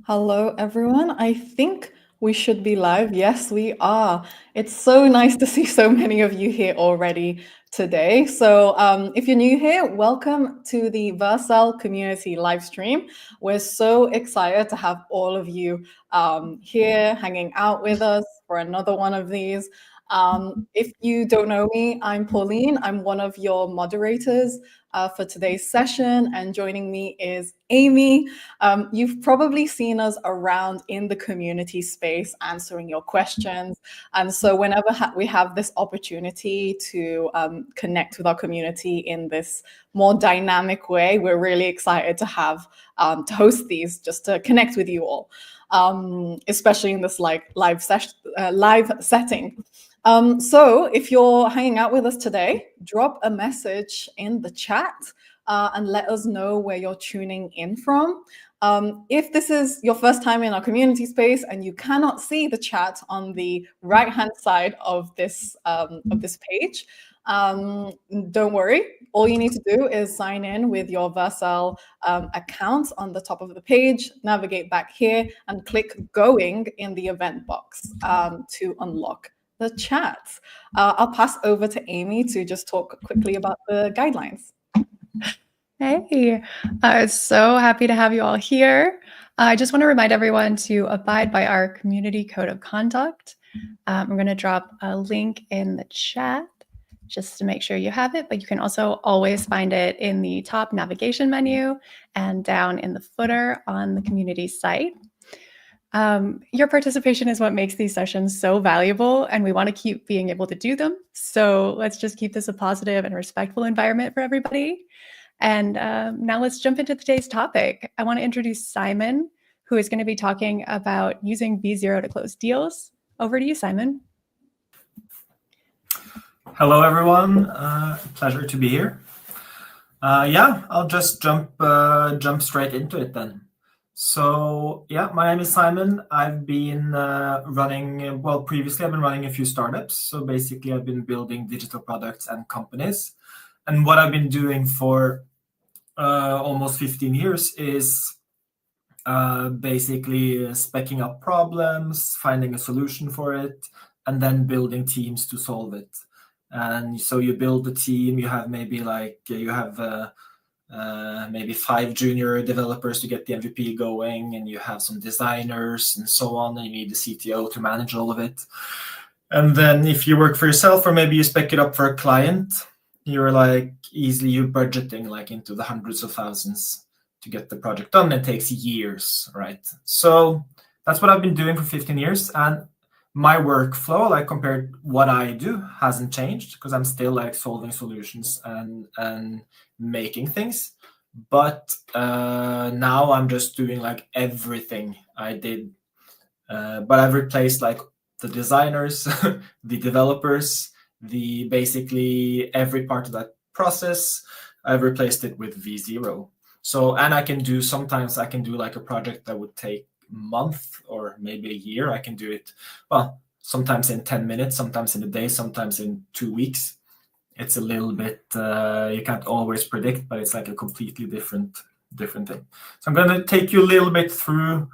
Hello, everyone. I think we should be live. Yes, we are. It's so nice to see so many of you here already today. So, if you're new here, welcome to the Vercel Community live stream. We're so excited to have all of you here hanging out with us for another one of these. If you don't know me, I'm Pauline. I'm one of your moderators for today's session, and joining me is Amy. You've probably seen us around in the community space answering your questions. And so whenever we have this opportunity to connect with our community in this more dynamic way, we're really excited to have to host these just to connect with you all, especially in this live setting. So if you're hanging out with us today, drop a message in the chat and let us know where you're tuning in from. If this is your first time in our community space and you cannot see the chat on the right-hand side of this page, don't worry. All you need to do is sign in with your Vercel account on the top of the page, navigate back here, and click going in the event box to unlock the chat. I'll pass over to Amy to just talk quickly about the guidelines. Hey, so happy to have you all here. I just want to remind everyone to abide by our community code of conduct. I'm going to drop a link in the chat just to make sure you have it, but you can also always find it in the top navigation menu and down in the footer on the community site. Your participation is what makes these sessions so valuable, and we want to keep being able to do them. So let's just keep this a positive and respectful environment for everybody. And now let's jump into today's topic. I want to introduce Simon, who is going to be talking about using V0 to close deals. Over to you, Simon. Hello, everyone. Pleasure to be here. Yeah, I'll just jump straight into it then. So yeah, my name is Simon. I've been previously I've been running a few startups. So basically I've been building digital products and companies. And what I've been doing for almost 15 years is basically specking up problems, finding a solution for it, and then building teams to solve it. And so you build the team, you have maybe maybe 5 junior developers to get the MVP going, and you have some designers and so on, and you need the CTO to manage all of it. And then if you work for yourself, or maybe you spec it up for a client, you're budgeting into the hundreds of thousands to get the project done. It takes years, right? So that's what I've been doing for 15 years. And my workflow, compared what I do, hasn't changed, because I'm still solving solutions and making things. But now I'm just doing everything I did. But I've replaced the designers, the developers, basically every part of that process. I've replaced it with V0. So, and sometimes I can do a project that would take a month or maybe a year. I can do it, sometimes in 10 minutes, sometimes in a day, sometimes in 2 weeks. It's a little bit, you can't always predict, but it's a completely different thing. So I'm going to take you a little bit through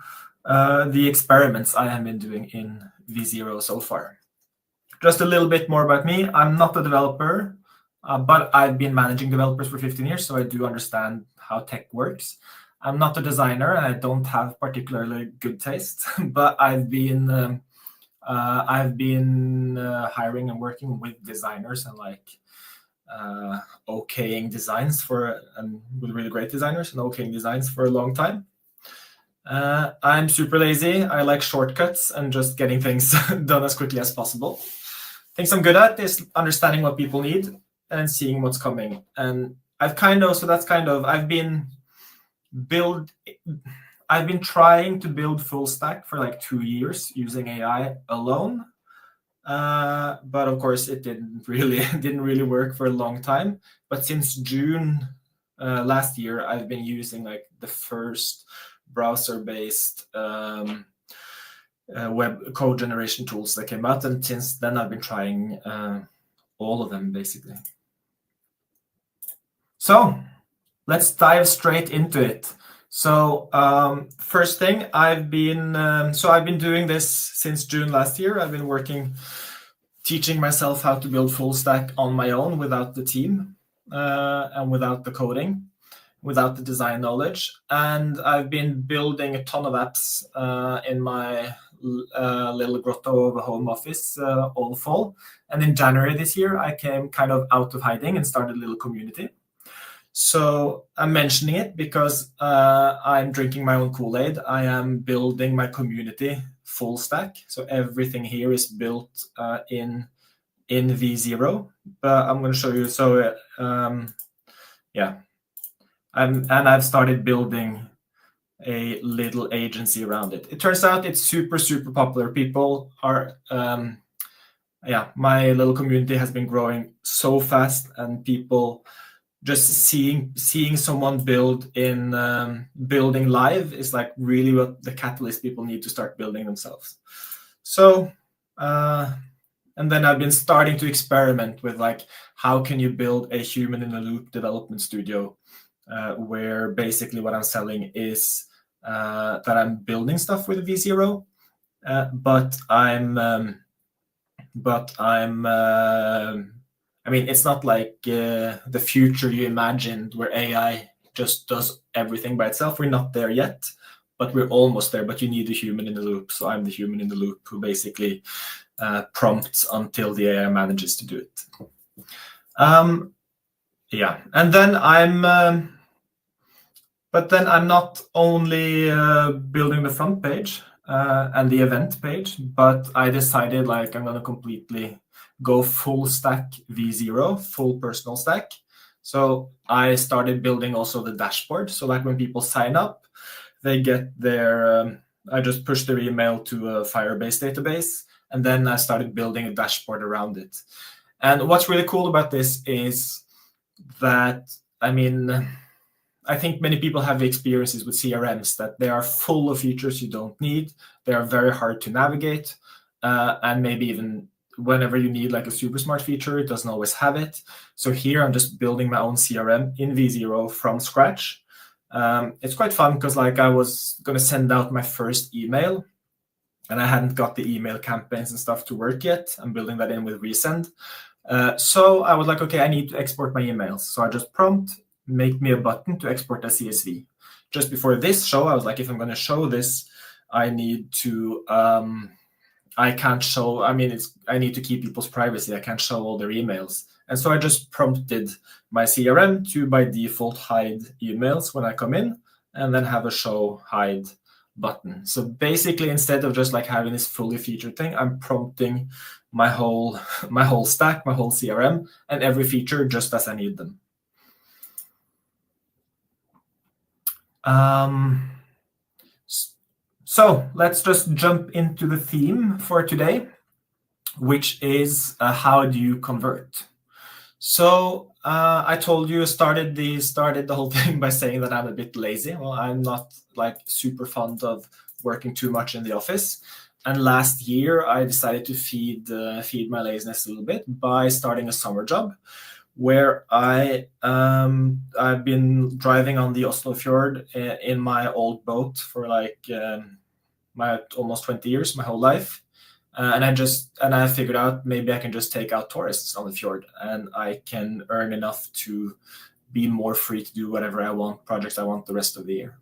the experiments I have been doing in V0 so far. Just a little bit more about me. I'm not a developer, but I've been managing developers for 15 years, so I do understand how tech works. I'm not a designer, and I don't have particularly good taste, but I've been hiring and working with designers and okaying designs with really great designers and okaying designs for a long time. I'm super lazy. I like shortcuts and just getting things done as quickly as possible. Things I'm good at is understanding what people need and seeing what's coming. And I've been trying to build full stack for 2 years using AI alone. But of course it didn't really work for a long time. But since June last year, I've been using the first browser-based web code generation tools that came out, and since then I've been trying all of them basically. So let's dive straight into it. So first thing, I've been doing this since June last year. I've been teaching myself how to build full stack on my own without the team and without the coding, without the design knowledge. And I've been building a ton of apps in my little grotto of a home office all fall. And in January this year, I came kind of out of hiding and started a little community. So I'm mentioning it because I'm drinking my own Kool-Aid. I am building my community full stack. So everything here is built in V0. But I'm going to show you. So yeah, I've started building a little agency around it. It turns out it's super, super popular. People are, my little community has been growing so fast, and people just seeing someone build in building live is like really what the catalyst people need to start building themselves. So, and then I've been starting to experiment with like, how can you build a human in the loop development studio where basically what I'm selling is that I'm building stuff with V0, but I mean, it's not like the future you imagined where AI just does everything by itself. We're not there yet, but we're almost there. But you need a human in the loop. So I'm the human in the loop who basically prompts until the AI manages to do it. Yeah, and then but then I'm not only building the front page and the event page, but I decided like I'm going to completely go full stack V0, full personal stack. So I started building also the dashboard. So like when people sign up, they get their, I just push their email to a Firebase database, and then I started building a dashboard around it. And what's really cool about this is that, I mean, I think many people have experiences with CRMs that they are full of features you don't need. They are very hard to navigate, and maybe even whenever you need like a super smart feature, it doesn't always have it. So here I'm just building my own CRM in V0 from scratch. It's quite fun because like I was going to send out my first email and I hadn't got the email campaigns and stuff to work yet. I'm building that in with Resend. So I was like, okay, I need to export my emails. So I just prompt, make me a button to export as CSV. Just before this show, I was like, if I'm going to show this, I need to, I can't show, I mean, I need to keep people's privacy. I can't show all their emails. And so I just prompted my CRM to, by default, hide emails when I come in, and then have a show hide button. So basically, instead of just like having this fully featured thing, I'm prompting my whole stack, my whole CRM, and every feature just as I need them. So let's just jump into the theme for today, which is how do you convert? So I told you started the whole thing by saying that I'm a bit lazy. Well, I'm not like super fond of working too much in the office. And last year I decided to feed my laziness a little bit by starting a summer job, where I've been driving on the Oslo fjord in my old boat for like my almost 20 years, my whole life. And I figured out maybe I can just take out tourists on the fjord and I can earn enough to be more free to do whatever I want, projects I want the rest of the year.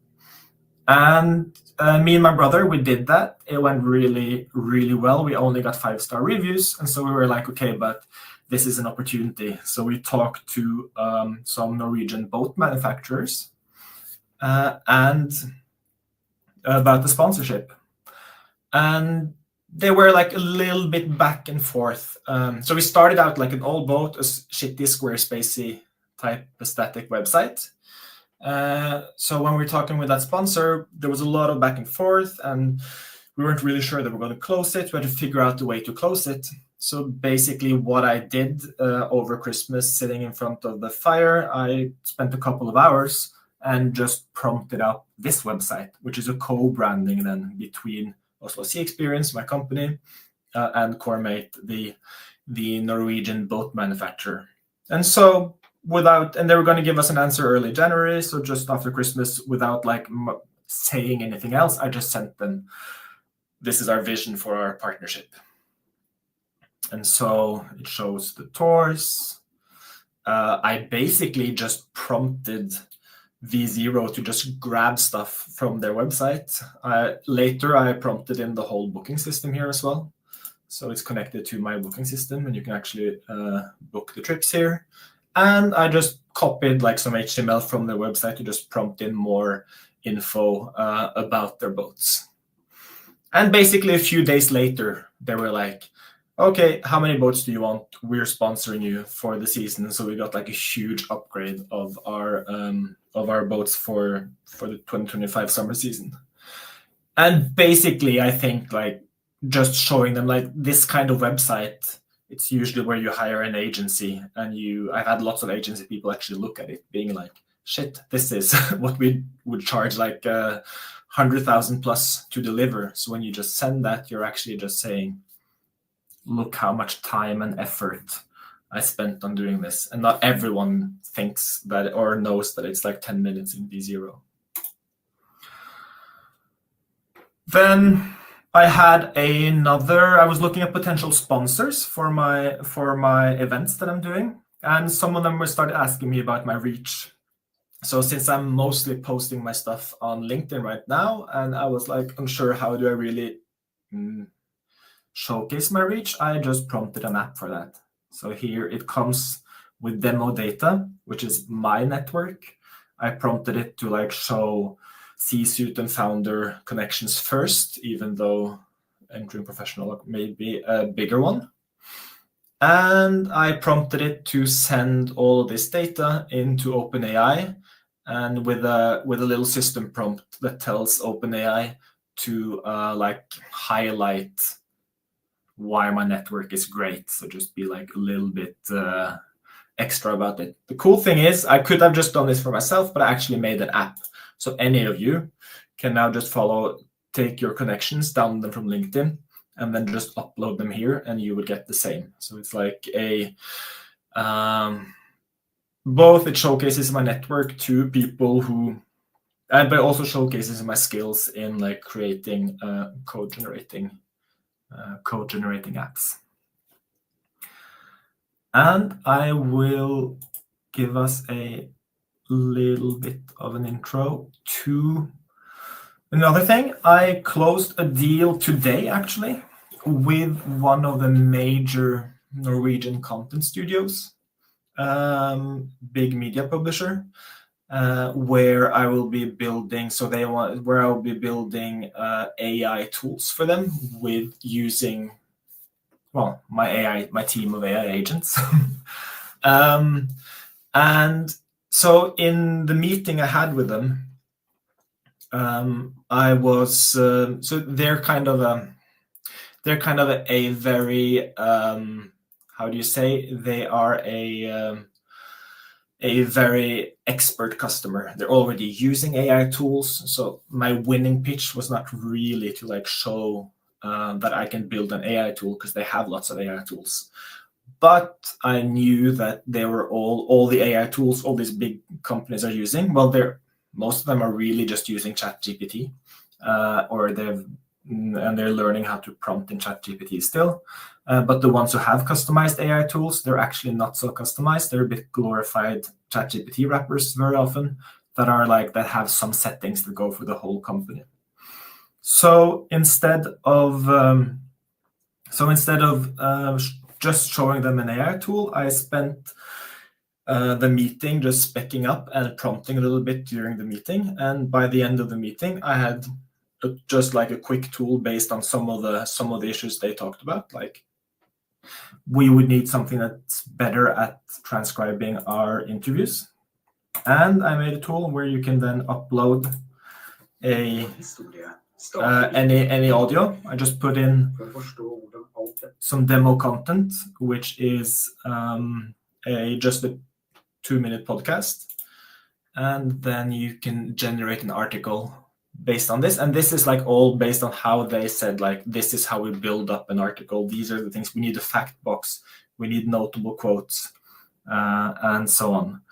And me and my brother, we did that. It went really, really well. We only got 5-star reviews. And so we were like, okay, but this is an opportunity. So we talked to some Norwegian boat manufacturers and about the sponsorship. And they were like a little bit back and forth. So we started out like an old boat, a shitty Squarespacey type static website. So when we were talking with that sponsor, there was a lot of back and forth, and we weren't really sure that we're going to close it. We had to figure out a way to close it. So basically what I did over Christmas, sitting in front of the fire, I spent a couple of hours and just prompted up this website, which is a co-branding then between Oslo Sea Experience, my company, and Coremate, the Norwegian boat manufacturer. And so and they were going to give us an answer early January, so just after Christmas, without like saying anything else, I just sent them, this is our vision for our partnership. And so it shows the tours. I basically just prompted V0 to just grab stuff from their website. Later, I prompted in the whole booking system here as well. So it's connected to my booking system, and you can actually book the trips here. And I just copied like some HTML from their website to just prompt in more info about their boats. And basically a few days later, they were like, okay, how many boats do you want? We're sponsoring you for the season. So we got like a huge upgrade of our boats for the 2025 summer season. And basically, I think like just showing them like this kind of website, it's usually where you hire an agency, and I've had lots of agency people actually look at it being like, shit, this is what we would charge like 100,000 plus to deliver. So when you just send that, you're actually just saying, look how much time and effort I spent on doing this. And not everyone thinks that or knows that it's like 10 minutes in V0. Then I was looking at potential sponsors for my events that I'm doing. And some of them started asking me about my reach. So since I'm mostly posting my stuff on LinkedIn right now, and I was like unsure how do I really showcase my reach, I just prompted an app for that. So here it comes with demo data, which is my network. I prompted it to like show C-suite and founder connections first, even though entering professional may be a bigger one. And I prompted it to send all of this data into OpenAI, and with a little system prompt that tells OpenAI to like highlight why my network is great. So just be like a little bit extra about it. The cool thing is I could have just done this for myself, but I actually made an app. So any of you can now just take your connections, download them from LinkedIn, and then just upload them here, and you would get the same. So it's like both it showcases my network to people who, but also showcases my skills in like creating code generating apps. And I will give us a little bit of an intro to another thing. I closed a deal today, actually, with one of the major Norwegian content studios, big media publisher, where I will be building. Where I will be building AI tools for them with using, my team of AI agents. And so in the meeting I had with them, I was so they're kind of a very how do you say, they are a very expert customer. They're already using AI tools. So my winning pitch was not really to like show that I can build an AI tool, because they have lots of AI tools. But I knew that they were all the AI tools all these big companies are using. Well, most of them are really just using ChatGPT, and they're learning how to prompt in ChatGPT still. But the ones who have customized AI tools, they're actually not so customized. They're a bit glorified ChatGPT wrappers very often that have some settings that go for the whole company. So instead of just showing them an AI tool, I spent the meeting just specking up and prompting a little bit during the meeting. And by the end of the meeting, I had just like a quick tool based on some of the issues they talked about. Like, we would need something that's better at transcribing our interviews. And I made a tool where you can then upload any audio. I just put in some demo content, which is just a 2-minute podcast. And then you can generate an article based on this. And this is like all based on how they said, like, this is how we build up an article. These are the things. We need a fact box. We need notable quotes. and so on.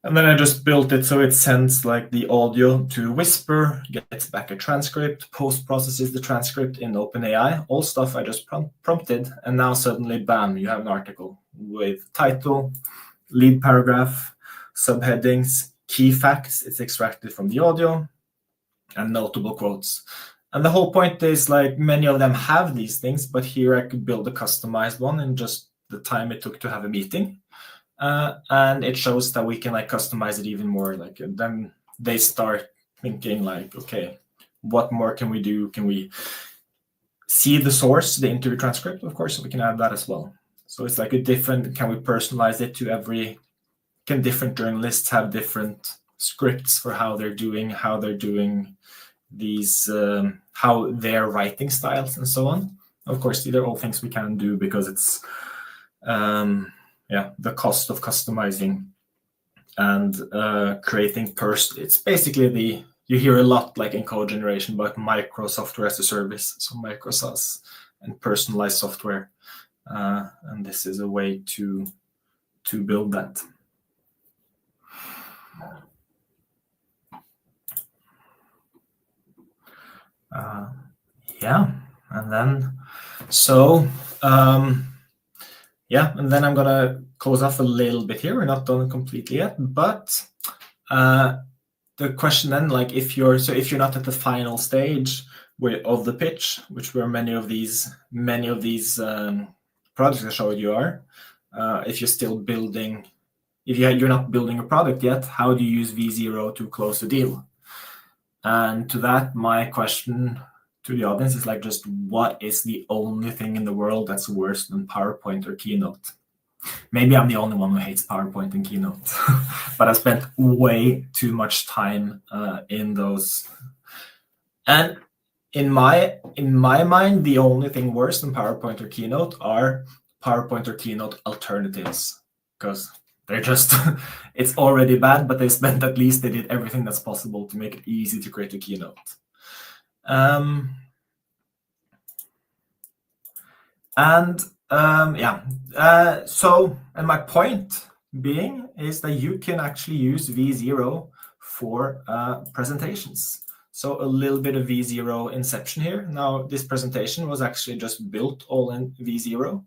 And then I just built it so it sends like the audio to Whisper, gets back a transcript, post-processes the transcript in OpenAI, all stuff I just prompted, and now suddenly, bam, you have an article with title, lead paragraph, subheadings, key facts, it's extracted from the audio, and notable quotes. And the whole point is like many of them have these things, but here I could build a customized one in just the time it took to have a meeting. And it shows that we can like customize it even more. Like then they start thinking like, okay, what more can we do? Can we see the source, the interview transcript? Of course, we can add that as well. So it's like a different, can we personalize it to every, can different journalists have different scripts for how they're doing these, how their writing styles and so on. Of course, these are all things we can do because it's, the cost of customizing and creating it's basically you hear a lot like in code generation about micro software as a service, so micro-SaaS and personalized software, and this is a way to build that. And then and then I'm gonna close off a little bit here. We're not done completely yet, but the question then, like if you're not at the final stage of the pitch, which were many of these projects I showed you are, if you're still building, if you're not building a product yet, how do you use V0 to close a deal? And to that, my question to the audience is like, just what is the only thing in the world that's worse than PowerPoint or Keynote? Maybe I'm the only one who hates PowerPoint and Keynote, but I spent way too much time in those. And in my mind, the only thing worse than PowerPoint or Keynote are PowerPoint or Keynote alternatives, because they're just, it's already bad, but they did everything that's possible to make it easy to create a Keynote. And my point being is that you can actually use V0 for presentations. So a little bit of V0 inception here. Now, this presentation was actually just built all in V0.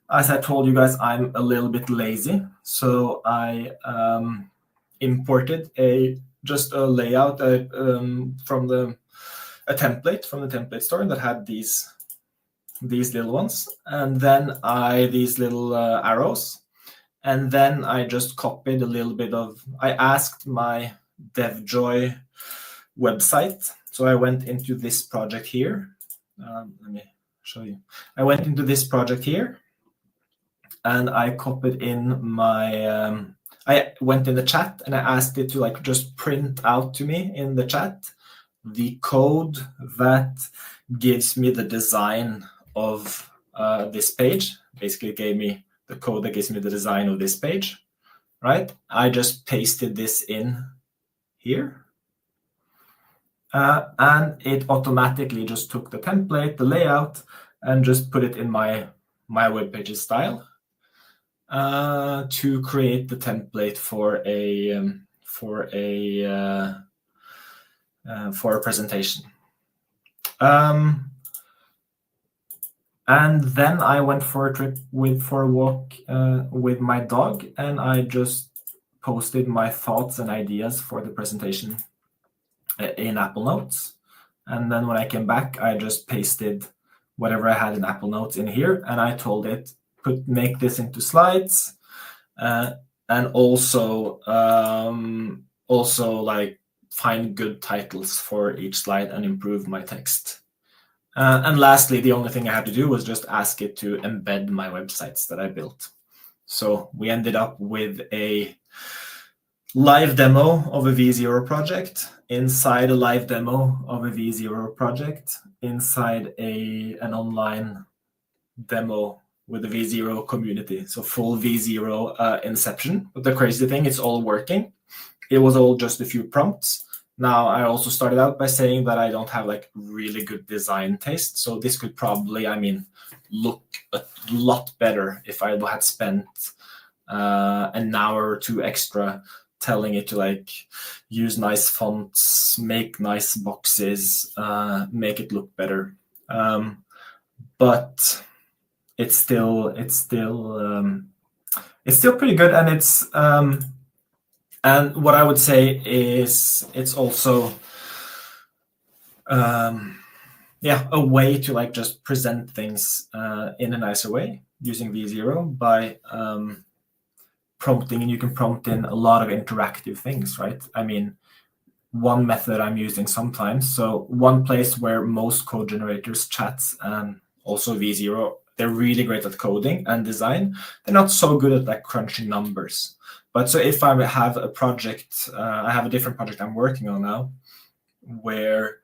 As I told you guys, I'm a little bit lazy, so I imported just a layout from a template from the template store that had these little ones, and then these little arrows, and then I just copied a little bit I asked my DevJoy website. So I went into this project here. Let me show you. I went into this project here, and I copied in my, I went in the chat and I asked it to like just print out to me in the chat the code that gives me the design of this page. Basically gave me the code that gives me the design of this page, right? I just pasted this in here. And it automatically just took the template, the layout, and just put it in my web page's style to create the template for a presentation. And then I went for a walk with my dog, and I just posted my thoughts and ideas for the presentation in Apple Notes. And then when I came back, I just pasted whatever I had in Apple Notes in here, and I told it, make this into slides, and also like find good titles for each slide and improve my text. And lastly, the only thing I had to do was just ask it to embed my websites that I built. So we ended up with a live demo of a V0 project, inside a live demo of a V0 project, inside an online demo with the V0 community. So full V0 inception. But the crazy thing, it's all working. It was all just a few prompts. Now, I also started out by saying that I don't have like really good design taste. So this could probably, look a lot better if I had spent an hour or two extra telling it to like use nice fonts, make nice boxes, make it look better. But it's still pretty good, and it's and what I would say is it's also a way to like just present things in a nicer way using V0 by prompting, and you can prompt in a lot of interactive things, right? I mean, one method I'm using sometimes, so one place where most code generators, chats, and also V0, they're really great at coding and design. They're not so good at like crunching numbers. But so if I have a project, I have a different project I'm working on now, where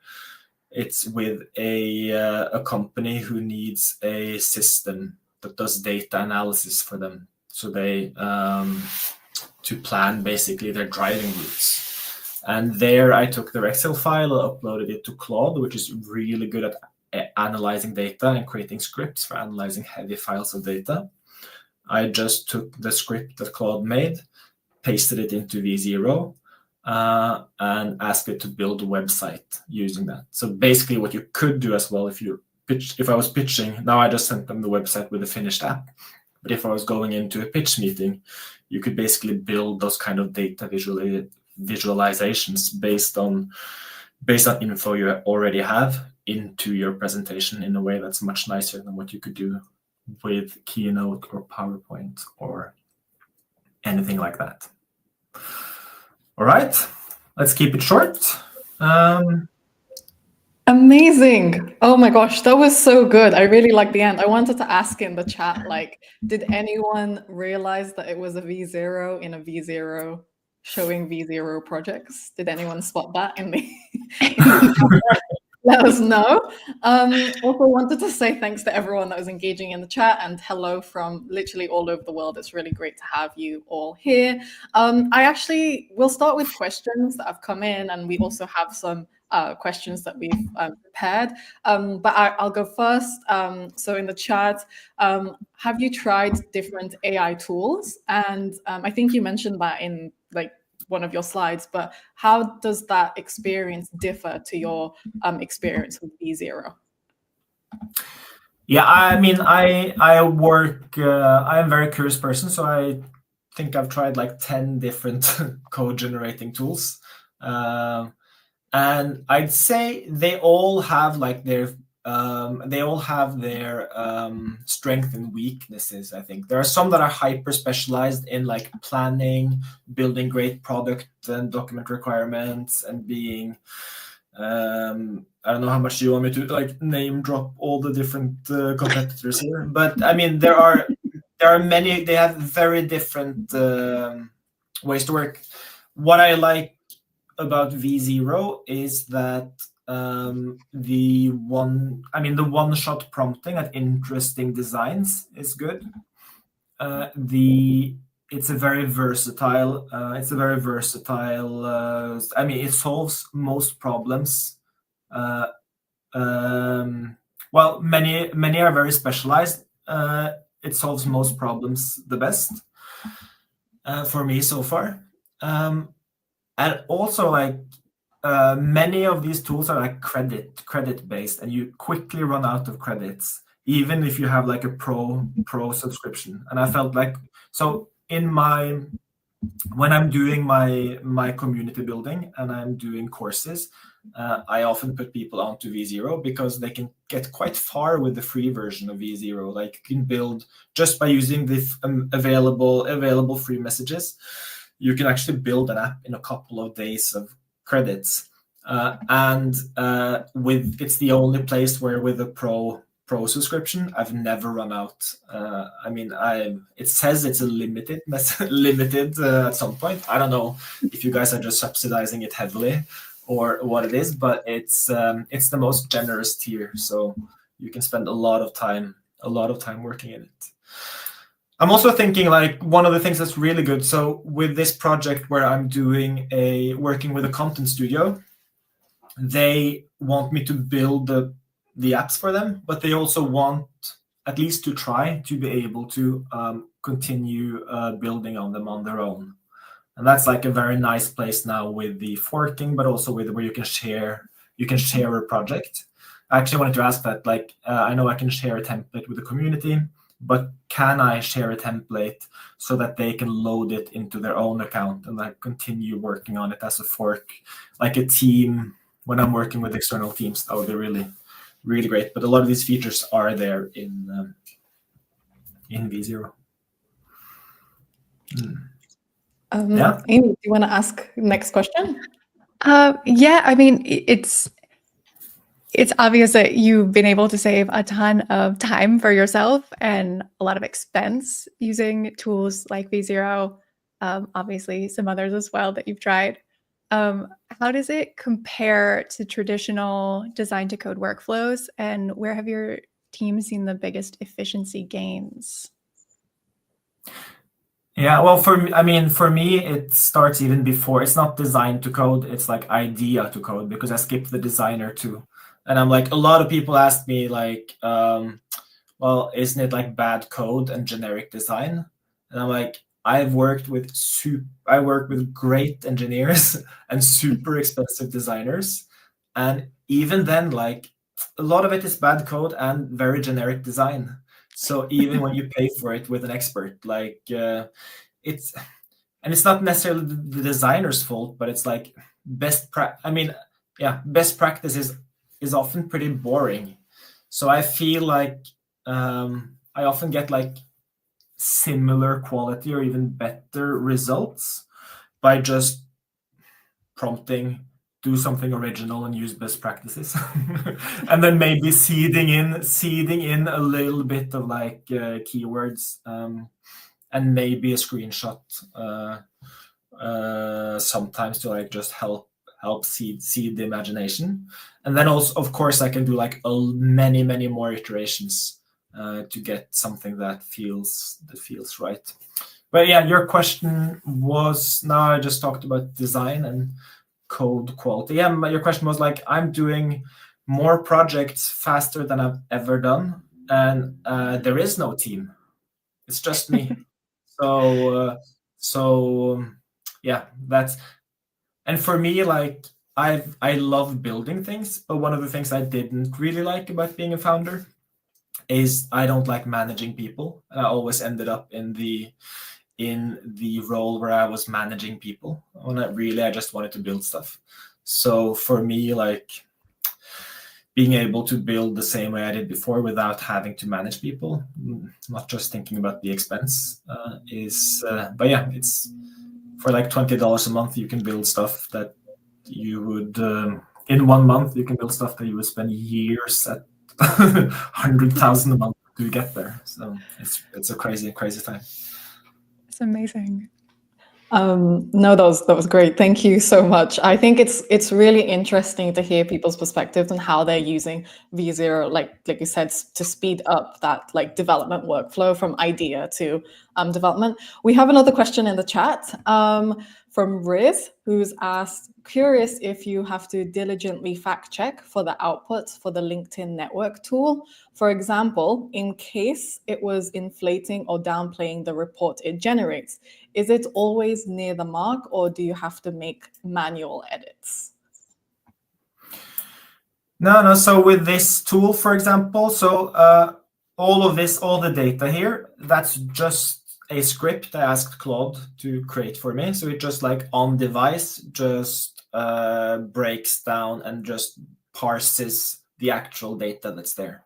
it's with a company who needs a system that does data analysis for them. So they to plan basically their driving routes. And there I took the Vercel file, uploaded it to Claude, which is really good at analyzing data and creating scripts for analyzing heavy files of data. I just took the script that Claude made, pasted it into V0, and asked it to build a website using that. So basically what you could do as well, if I was pitching, now I just sent them the website with a finished app. But if I was going into a pitch meeting, you could basically build those kind of data visualizations based on info you already have into your presentation in a way that's much nicer than what you could do with Keynote or PowerPoint or anything like that. All right, let's keep it short. Amazing. Oh my gosh, that was so good. I really like the end. I wanted to ask in the chat, like, did anyone realize that it was a V0 in a V0 showing V0 projects? Did anyone spot that in the let us know. Also wanted to say thanks to everyone that was engaging in the chat, and hello from literally all over the world. It's really great to have you all here. I actually will start with questions that have come in, and we also have some questions that we've prepared. But I'll go first. So in the chat, have you tried different AI tools? And I think you mentioned that in like one of your slides, but how does that experience differ to your experience with V0? Yeah, I mean, I work, I'm a very curious person, so I think I've tried like 10 different code generating tools. And I'd say they all have like their strengths and weaknesses. I think there are some that are hyper specialized in like planning, building great product and document requirements, and being I don't know how much you want me to like name drop all the different competitors here, but I mean there are many. They have very different ways to work. What I like about V0 is that the one-shot prompting at interesting designs is good. It's a very versatile. I mean, it solves most problems. Well, many are very specialized. It solves most problems the best for me so far. And also, like many of these tools are like credit based, and you quickly run out of credits, even if you have like a pro subscription. And I felt like, so when I'm doing my community building and I'm doing courses, I often put people onto V0 because they can get quite far with the free version of V0. Like you can build just by using the available free messages. You can actually build an app in a couple of days of credits, and it's the only place where with a pro subscription I've never run out. I mean, it says it's a limited at some point. I don't know if you guys are just subsidizing it heavily or what it is, but it's the most generous tier, so you can spend a lot of time working in it. I'm also thinking like one of the things that's really good. So with this project where I'm working with a content studio, they want me to build the apps for them, but they also want at least to try to be able to continue building on them on their own. And that's like a very nice place now with the forking, but also with where you can share a project. I actually wanted to ask that, like, I know I can share a template with the community, but can I share a template so that they can load it into their own account and like continue working on it as a fork, like a team when I'm working with external teams? That would be really, really great. But a lot of these features are there in V0. Yeah. Amy, do you want to ask next question? Yeah, I mean, it's obvious that you've been able to save a ton of time for yourself and a lot of expense using tools like V0. Obviously, some others as well that you've tried. How does it compare to traditional design to code workflows, and where have your team seen the biggest efficiency gains? Yeah, well, for me, it starts even before. It's not design to code, it's like idea to code, because I skipped the designer too. And I'm like, a lot of people ask me like, well, isn't it like bad code and generic design? And I'm like, I work with great engineers and super expensive designers. And even then, like, a lot of it is bad code and very generic design. So even when you pay for it with an expert, like it's not necessarily the designer's fault, but it's like best practice is often pretty boring. So I feel like I often get like similar quality or even better results by just prompting, do something original and use best practices. And then maybe seeding in a little bit of like keywords and maybe a screenshot sometimes to like just help seed the imagination. And then also, of course, I can do like many more iterations to get something that feels right. But yeah, your question was, now I just talked about design and code quality. Yeah, your question was like, I'm doing more projects faster than I've ever done, and there is no team. It's just me. So yeah, that's, and for me, like I love building things, but one of the things I didn't really like about being a founder is I don't like managing people. I always ended up in the role where I was managing people when I just wanted to build stuff. So for me, like being able to build the same way I did before without having to manage people, not just thinking about the expense, but yeah, it's for like $20 a month, you can build stuff that you would, in 1 month, you can build stuff that you would spend years at 100,000 a month to get there. So it's a crazy time. It's amazing. No, that was great. Thank you so much. I think it's really interesting to hear people's perspectives and how they're using V0, like you said, to speed up that like development workflow from idea to development. We have another question in the chat from Riz, who's asked, curious if you have to diligently fact check for the outputs for the LinkedIn network tool. For example, in case it was inflating or downplaying the report it generates, is it always near the mark, or do you have to make manual edits? No. So with this tool, for example, all the data here, that's just a script I asked Claude to create for me. So it just like on device, just breaks down and just parses the actual data that's there.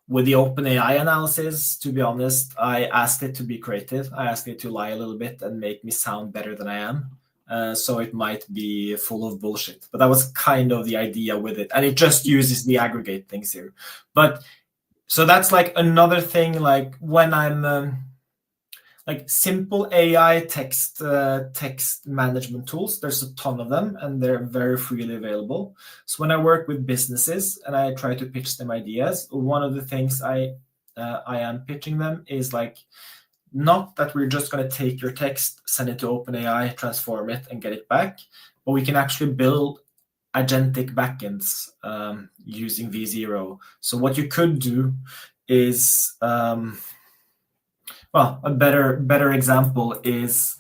With the OpenAI analysis, to be honest, I asked it to be creative. I asked it to lie a little bit and make me sound better than I am. So it might be full of bullshit. But that was kind of the idea with it. And it just uses the aggregate things here. But so that's like another thing, like when I'm like simple AI text management tools, there's a ton of them and they're very freely available. So when I work with businesses and I try to pitch them ideas, one of the things I am pitching them is like, not that we're just going to take your text, send it to OpenAI, transform it and get it back, but we can actually build agentic backends using V0. So what you could do is well, a better example is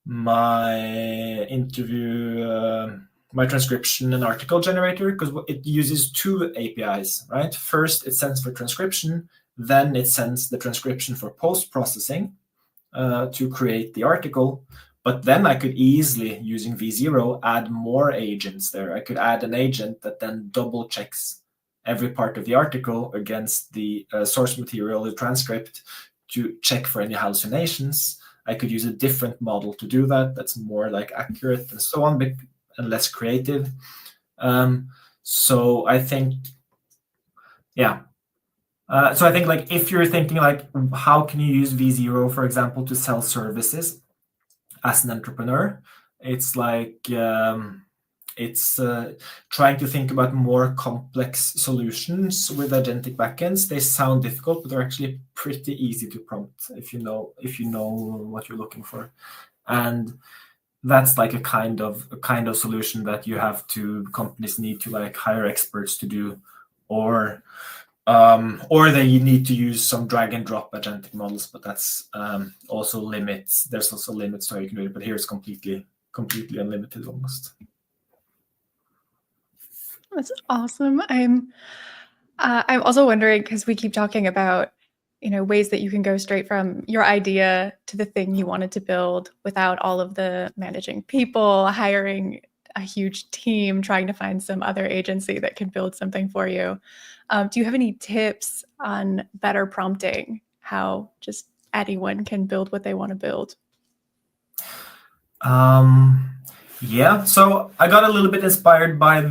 my interview, my transcription and article generator, because it uses two APIs, right? First, it sends for transcription, then it sends the transcription for post-processing to create the article. But then I could easily, using V0, add more agents there. I could add an agent that then double checks every part of the article against the source material, the transcript, to check for any hallucinations. I could use a different model to do that. That's more like accurate and so on, and less creative. So I think, yeah. So I think like if you're thinking like, how can you use V0, for example, to sell services as an entrepreneur? It's like, it's trying to think about more complex solutions with agentic backends. They sound difficult, but they're actually pretty easy to prompt if you know what you're looking for. And that's like a kind of solution that companies need to like hire experts to do, or they need to use some drag and drop agentic models, but that's also limits. There's also limits to how you can do it, but here it's completely unlimited almost. That's awesome. I'm also wondering, because we keep talking about, ways that you can go straight from your idea to the thing you wanted to build without all of the managing people, hiring a huge team, trying to find some other agency that can build something for you. Do you have any tips on better prompting, how just anyone can build what they want to build? Yeah, so I got a little bit inspired by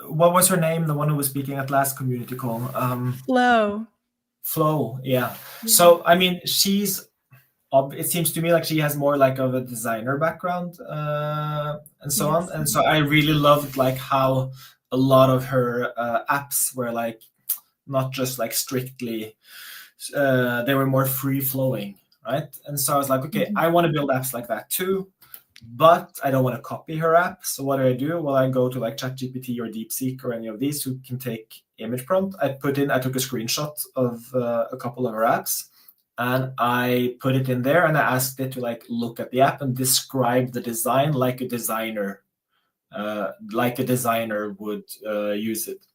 what was her name? The one who was speaking at last community call. Flo, yeah. So, I mean, it seems to me like she has more like of a designer background and so on. And so I really loved like how a lot of her apps were like not just like strictly, they were more free flowing, right? And so I was like, okay, I want to build apps like that too, but I don't want to copy her app. So what do? Well, I go to like ChatGPT or DeepSeek or any of these who can take image prompt. I took a screenshot of a couple of her apps, and I put it in there, and I asked it to like look at the app and describe the design like a designer would use it.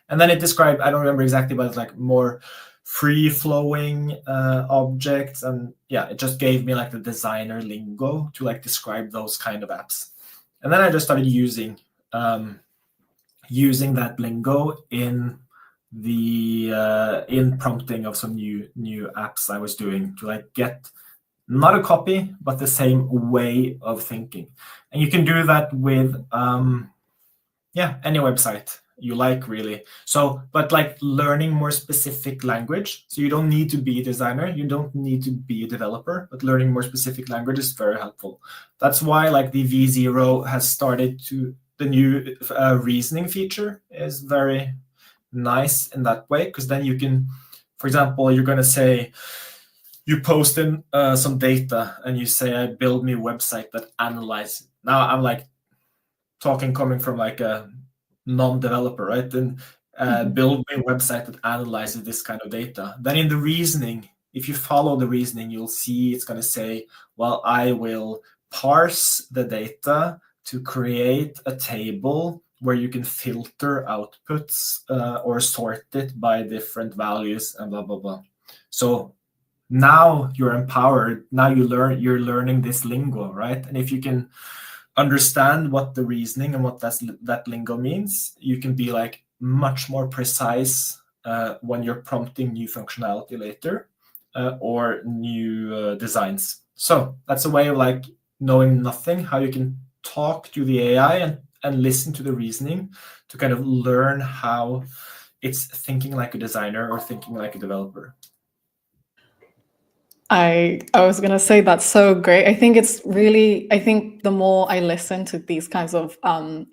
And then it described, I don't remember exactly, but it's like more free-flowing objects, and yeah, it just gave me like the designer lingo to like describe those kind of apps. And then I just started using that lingo in in prompting of some new apps I was doing to like get not a copy but the same way of thinking. And you can do that with any website you like, really. So, but like learning more specific language. So you don't need to be a designer, you don't need to be a developer, but learning more specific language is very helpful. That's why like the V0 has started the new reasoning feature is very nice in that way, because then you can, for example, you're going to say, you post in some data and you say, I build me a website that analyzes. Now I'm like coming from like a non-developer, right? Then build a website that analyzes this kind of data. Then in the reasoning, if you follow the reasoning, you'll see it's going to say, well, I will parse the data to create a table where you can filter outputs or sort it by different values and blah, blah, blah. So now you're empowered. Now you're learning this lingo, right? And if you can understand what the reasoning and what that lingo means, you can be like much more precise when you're prompting new functionality later or new designs. So that's a way of like knowing nothing, how you can talk to the AI and listen to the reasoning to kind of learn how it's thinking like a designer or thinking like a developer. I was going to say that's so great. I think the more I listen to these kinds of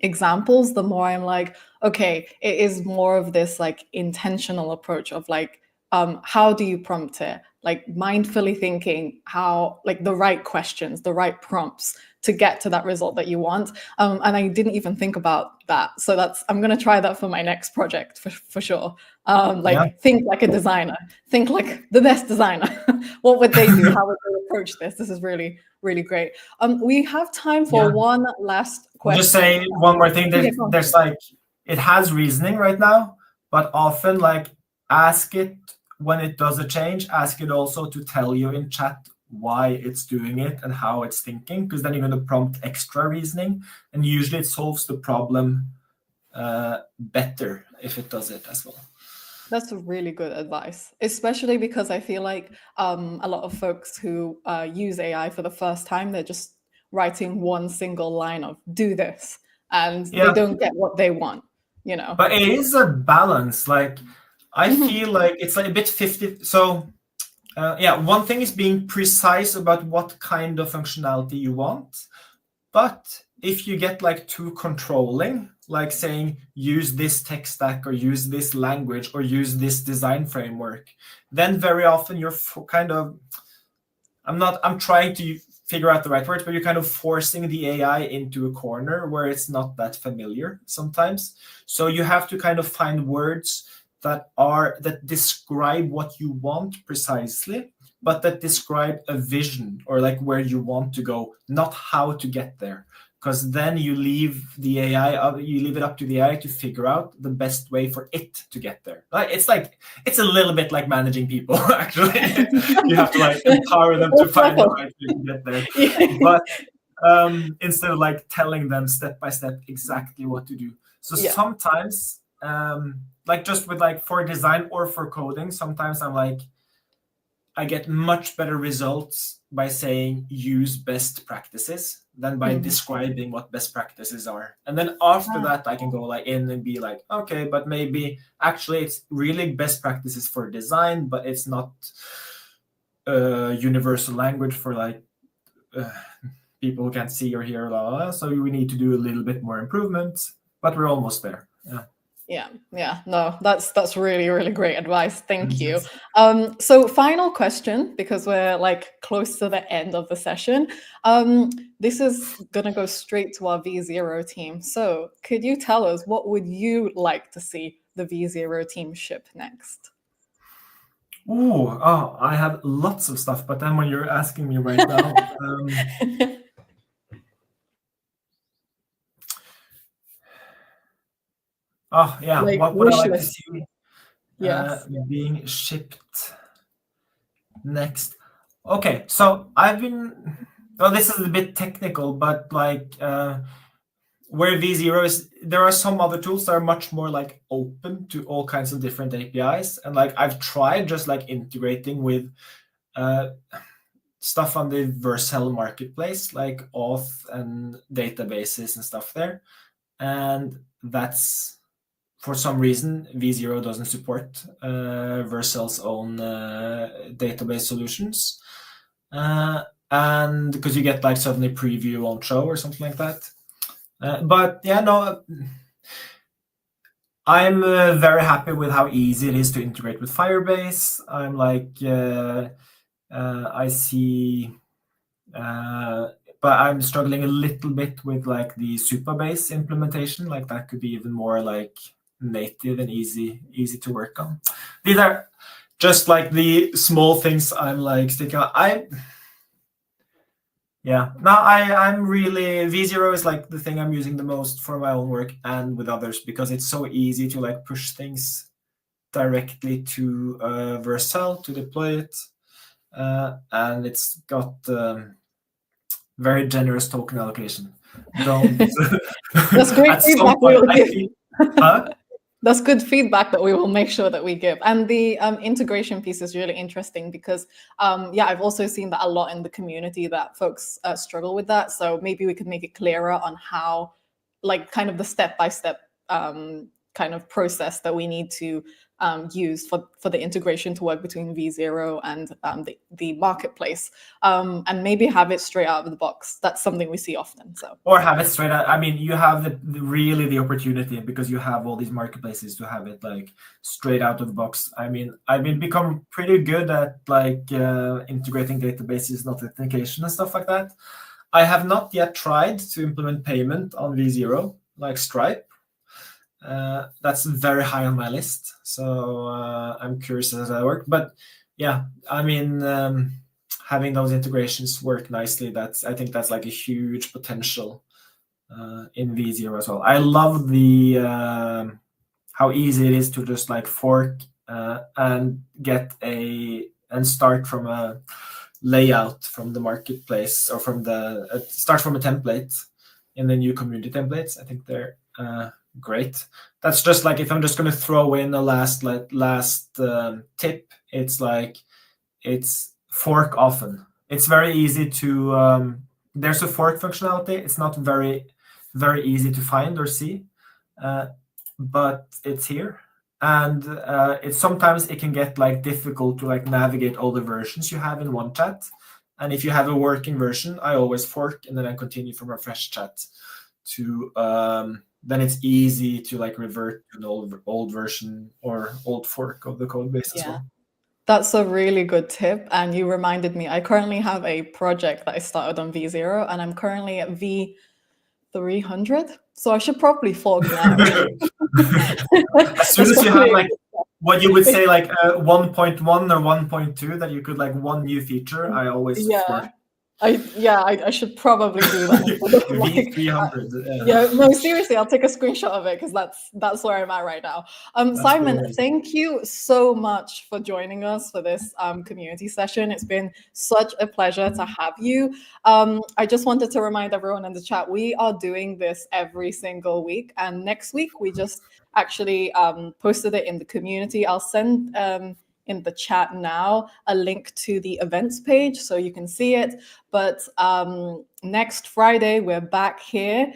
examples, the more I'm like, okay, it is more of this like intentional approach of like, how do you prompt it? Like mindfully thinking how, like the right questions, the right prompts to get to that result that you want. And I didn't even think about that. So I'm going to try that for my next project for sure. Think like a designer, think like the best designer. What would they do? How would they approach this? This is really, really great. We have time for one last question. Just say one more thing. There's like, it has reasoning right now, but often like ask it when it does a change, ask it also to tell you in chat why it's doing it and how it's thinking, because then you're going to prompt extra reasoning, and usually it solves the problem better if it does it as well. That's really good advice, especially because I feel like a lot of folks who use AI for the first time, they're just writing one single line of do this, and they don't get what they want, you know. But it is a balance. Like I feel like it's like a bit 50. So one thing is being precise about what kind of functionality you want. But if you get like too controlling, like saying use this tech stack or use this language or use this design framework, then very often you're kind of, I'm trying to figure out the right words, but you're kind of forcing the AI into a corner where it's not that familiar sometimes. So you have to kind of find words that describe what you want precisely, but that describe a vision or like where you want to go, not how to get there. Because then you leave it up to the AI to figure out the best way for it to get there. It's a little bit like managing people, actually. You have to like empower them to find the right way to get there. But instead of like telling them step by step exactly what to do. So sometimes, like just with like for design or for coding, sometimes I get much better results by saying use best practices than by describing what best practices are. And then after that, I can go like in and be like, okay, but maybe actually it's really best practices for design, but it's not a universal language for like people who can't see or hear, so we need to do a little bit more improvements, but we're almost there. No, that's really, really great advice. Thank you. So final question, because we're like close to the end of the session. This is gonna go straight to our V0 team. So could you tell us what would you like to see the V0 team ship next? I have lots of stuff, but then when you're asking me right now, like what would I like to see being shipped next? Okay, so this is a bit technical, but like where V0 is, there are some other tools that are much more like open to all kinds of different APIs. And like I've tried just like integrating with stuff on the Vercel marketplace, like auth and databases and stuff there. And that's, for some reason, V0 doesn't support Vercel's own database solutions. And because you get like suddenly preview won't show or something like that. I'm very happy with how easy it is to integrate with Firebase. I'm like, I see, but I'm struggling a little bit with like the Supabase implementation. Like that could be even more like native and easy to work on. These are just like the small things I'm like sticking out. I'm really, V0 is like the thing I'm using the most for my own work and with others, because it's so easy to like push things directly to Vercel to deploy it. And it's got very generous token allocation. That's great feedback. That's good feedback that we will make sure that we give. And the integration piece is really interesting because, I've also seen that a lot in the community that folks struggle with that. So maybe we could make it clearer on how, like, kind of the step-by-step kind of process that we need to use for the integration to work between V0 and the marketplace, and maybe have it straight out of the box. That's something we see often. So, or have it straight out. I mean, you have the opportunity, because you have all these marketplaces, to have it like straight out of the box. I mean, I've become pretty good at like integrating databases, authentication and stuff like that. I have not yet tried to implement payment on V0 like Stripe. That's very high on my list, so I'm curious as that works. But yeah, I mean, having those integrations work nicely, I think that's like a huge potential in V0 as well. I love the how easy it is to just like fork and start from a layout from the marketplace, or from the start from a template in the new community templates. I think they're great. That's just like, if I'm just going to throw in a last tip, it's fork often. It's very easy to there's a fork functionality. It's not very easy to find or see, but it's here. And sometimes it can get like difficult to like navigate all the versions you have in one chat. And if you have a working version, I always fork and then I continue from a fresh chat to then it's easy to like revert to an old version or old fork of the code base as well. That's a really good tip. And you reminded me, I currently have a project that I started on V0 and I'm currently at V300. So I should probably fork now. As soon as you have like what you would say like 1.1 or 1.2 that you could like one new feature, I always fork. I should probably do that. V300. No, seriously, I'll take a screenshot of it because that's where I'm at right now. Simon, cool. Thank you so much for joining us for this community session. It's been such a pleasure to have you. I just wanted to remind everyone in the chat, we are doing this every single week, and next week we just actually posted it in the community. I'll send in the chat now a link to the events page so you can see it. But next Friday, we're back here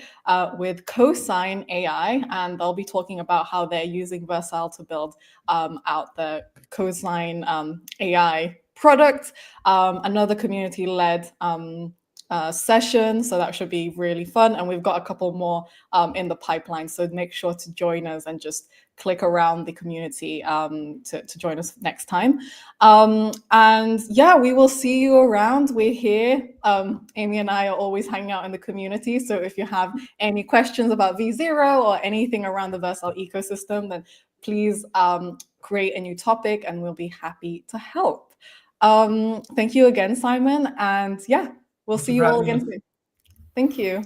with Cosign AI, and they'll be talking about how they're using Vercel to build out the Cosign AI product, another community-led session. So that should be really fun. And we've got a couple more in the pipeline. So make sure to join us and just click around the community to join us next time. And yeah, we will see you around. We're here. Amy and I are always hanging out in the community. So if you have any questions about V0 or anything around the Vercel ecosystem, then please create a new topic and we'll be happy to help. Thank you again, Simon. And yeah, we'll see you all again soon. Thank you.